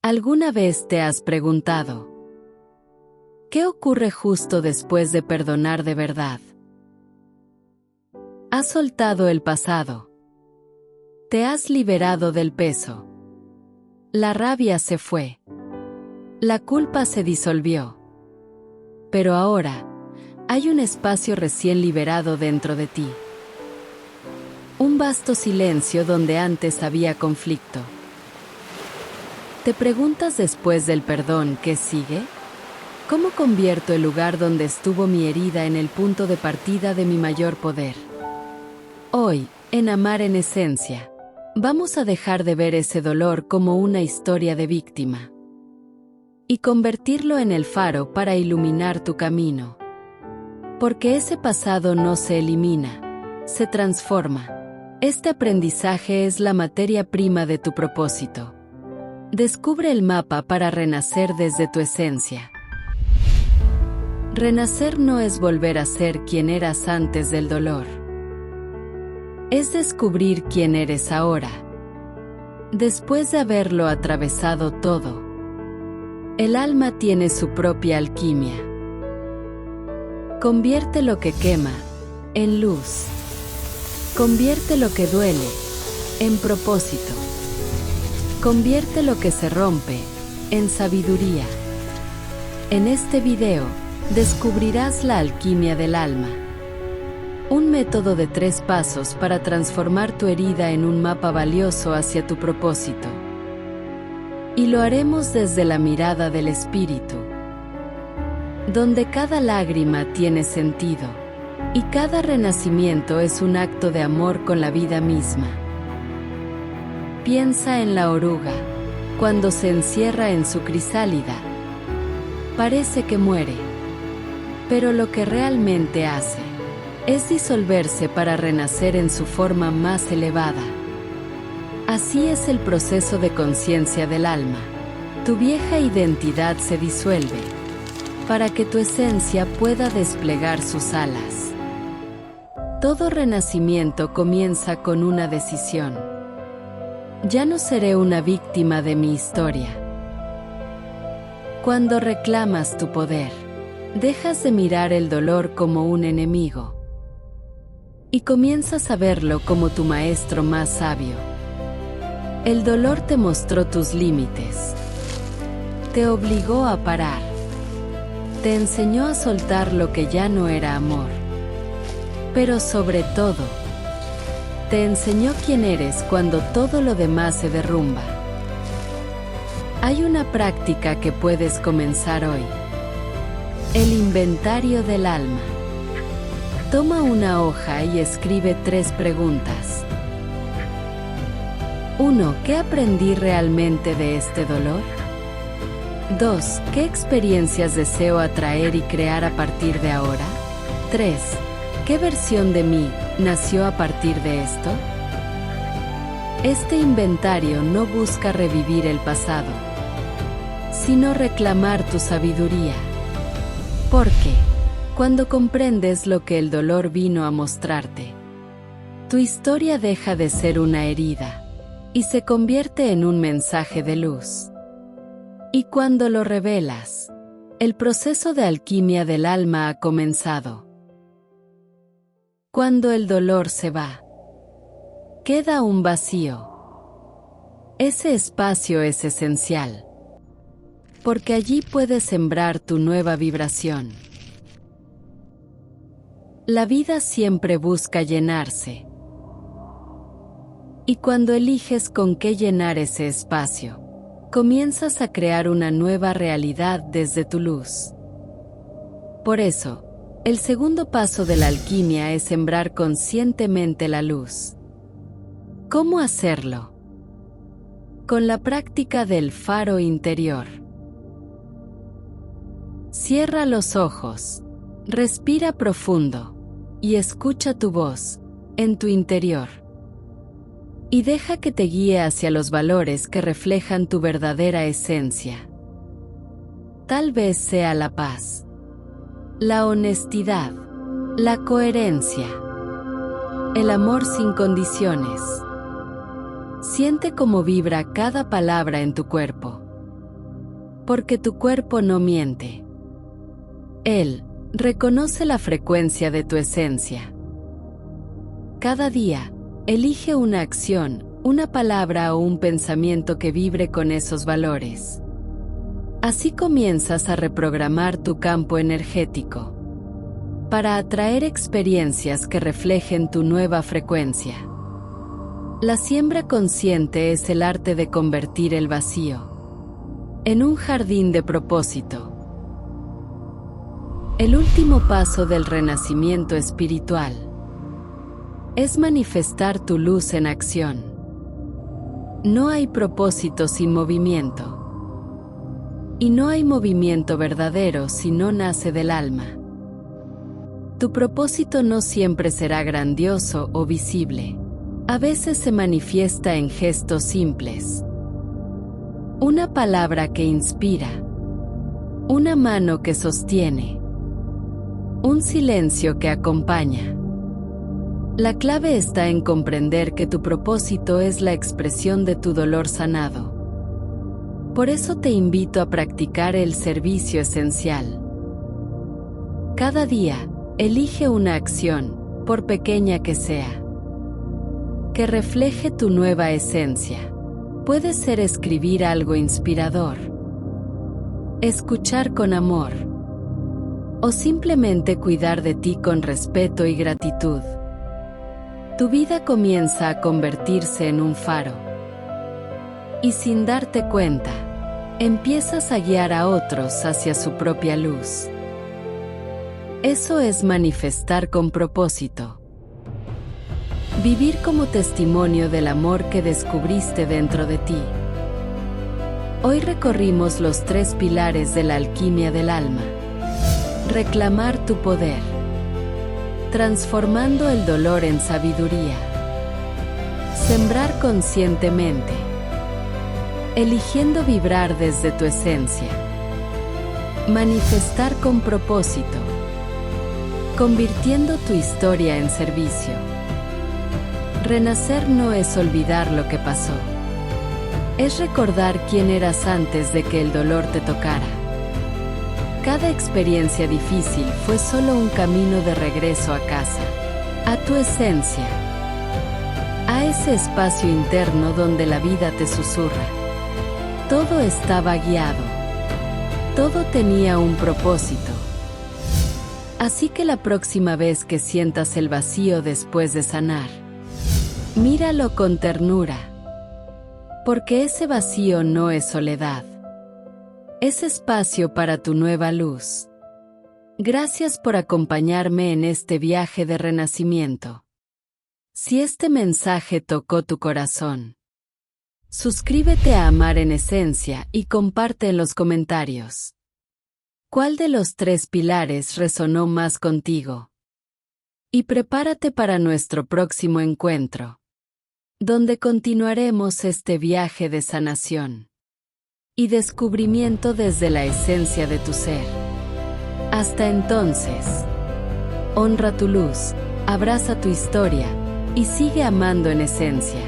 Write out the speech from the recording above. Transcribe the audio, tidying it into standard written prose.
¿Alguna vez te has preguntado qué ocurre justo después de perdonar de verdad? Has soltado el pasado. Te has liberado del peso. La rabia se fue. La culpa se disolvió. Pero ahora, hay un espacio recién liberado dentro de ti. Un vasto silencio donde antes había conflicto. ¿Te preguntas después del perdón qué sigue? ¿Cómo convierto el lugar donde estuvo mi herida en el punto de partida de mi mayor poder? Hoy, en Amar en Esencia, vamos a dejar de ver ese dolor como una historia de víctima y convertirlo en el faro para iluminar tu camino. Porque ese pasado no se elimina, se transforma. Este aprendizaje es la materia prima de tu propósito. Descubre el mapa para renacer desde tu esencia. Renacer no es volver a ser quien eras antes del dolor. Es descubrir quién eres ahora, después de haberlo atravesado todo. El alma tiene su propia alquimia. Convierte lo que quema en luz. Convierte lo que duele en propósito. Convierte lo que se rompe en sabiduría. En este video, descubrirás la alquimia del alma. Un método de 3 pasos para transformar tu herida en un mapa valioso hacia tu propósito. Y lo haremos desde la mirada del espíritu, donde cada lágrima tiene sentido, y cada renacimiento es un acto de amor con la vida misma. Piensa en la oruga, cuando se encierra en su crisálida. Parece que muere, pero lo que realmente hace es disolverse para renacer en su forma más elevada. Así es el proceso de conciencia del alma. Tu vieja identidad se disuelve, para que tu esencia pueda desplegar sus alas. Todo renacimiento comienza con una decisión. Ya no seré una víctima de mi historia. Cuando reclamas tu poder, dejas de mirar el dolor como un enemigo y comienzas a verlo como tu maestro más sabio. El dolor te mostró tus límites, te obligó a parar, te enseñó a soltar lo que ya no era amor, pero sobre todo, te enseñó quién eres cuando todo lo demás se derrumba. Hay una práctica que puedes comenzar hoy. El inventario del alma. Toma una hoja y escribe 3 preguntas. 1. ¿Qué aprendí realmente de este dolor? 2. ¿Qué experiencias deseo atraer y crear a partir de ahora? 3. ¿Qué versión de mí nació a partir de esto? Este inventario no busca revivir el pasado, sino reclamar tu sabiduría. Porque, cuando comprendes lo que el dolor vino a mostrarte, tu historia deja de ser una herida y se convierte en un mensaje de luz. Y cuando lo revelas, el proceso de alquimia del alma ha comenzado. Cuando el dolor se va, queda un vacío. Ese espacio es esencial, porque allí puedes sembrar tu nueva vibración. La vida siempre busca llenarse. Y cuando eliges con qué llenar ese espacio, comienzas a crear una nueva realidad desde tu luz. Por eso, el segundo paso de la alquimia es sembrar conscientemente la luz. ¿Cómo hacerlo? Con la práctica del faro interior. Cierra los ojos, respira profundo y escucha tu voz en tu interior. Y deja que te guíe hacia los valores que reflejan tu verdadera esencia. Tal vez sea la paz, la honestidad, la coherencia, el amor sin condiciones. Siente cómo vibra cada palabra en tu cuerpo. porque tu cuerpo no miente. Él reconoce la frecuencia de tu esencia. Cada día, elige una acción, una palabra o un pensamiento que vibre con esos valores. Así comienzas a reprogramar tu campo energético para atraer experiencias que reflejen tu nueva frecuencia. La siembra consciente es el arte de convertir el vacío en un jardín de propósito. El último paso del renacimiento espiritual es manifestar tu luz en acción. No hay propósito sin movimiento. Y no hay movimiento verdadero si no nace del alma. Tu propósito no siempre será grandioso o visible. A veces se manifiesta en gestos simples. Una palabra que inspira. Una mano que sostiene. Un silencio que acompaña. La clave está en comprender que tu propósito es la expresión de tu dolor sanado. Por eso te invito a practicar el servicio esencial. Cada día, elige una acción, por pequeña que sea, que refleje tu nueva esencia. Puede ser escribir algo inspirador, escuchar con amor, o simplemente cuidar de ti con respeto y gratitud. Tu vida comienza a convertirse en un faro. Y sin darte cuenta, empiezas a guiar a otros hacia su propia luz. Eso es manifestar con propósito. Vivir como testimonio del amor que descubriste dentro de ti. Hoy recorrimos los 3 pilares de la alquimia del alma. Reclamar tu poder. Transformando el dolor en sabiduría. Sembrar conscientemente. Eligiendo vibrar desde tu esencia. Manifestar con propósito. Convirtiendo tu historia en servicio. Renacer no es olvidar lo que pasó. Es recordar quién eras antes de que el dolor te tocara. Cada experiencia difícil fue solo un camino de regreso a casa, a tu esencia, a ese espacio interno donde la vida te susurra. Todo estaba guiado. Todo tenía un propósito. Así que la próxima vez que sientas el vacío después de sanar, míralo con ternura. Porque ese vacío no es soledad. Es espacio para tu nueva luz. Gracias por acompañarme en este viaje de renacimiento. Si este mensaje tocó tu corazón, suscríbete a Amar en Esencia y comparte en los comentarios. ¿Cuál de los 3 pilares resonó más contigo? Y prepárate para nuestro próximo encuentro, donde continuaremos este viaje de sanación y descubrimiento desde la esencia de tu ser. Hasta entonces, honra tu luz, abraza tu historia y sigue amando en esencia.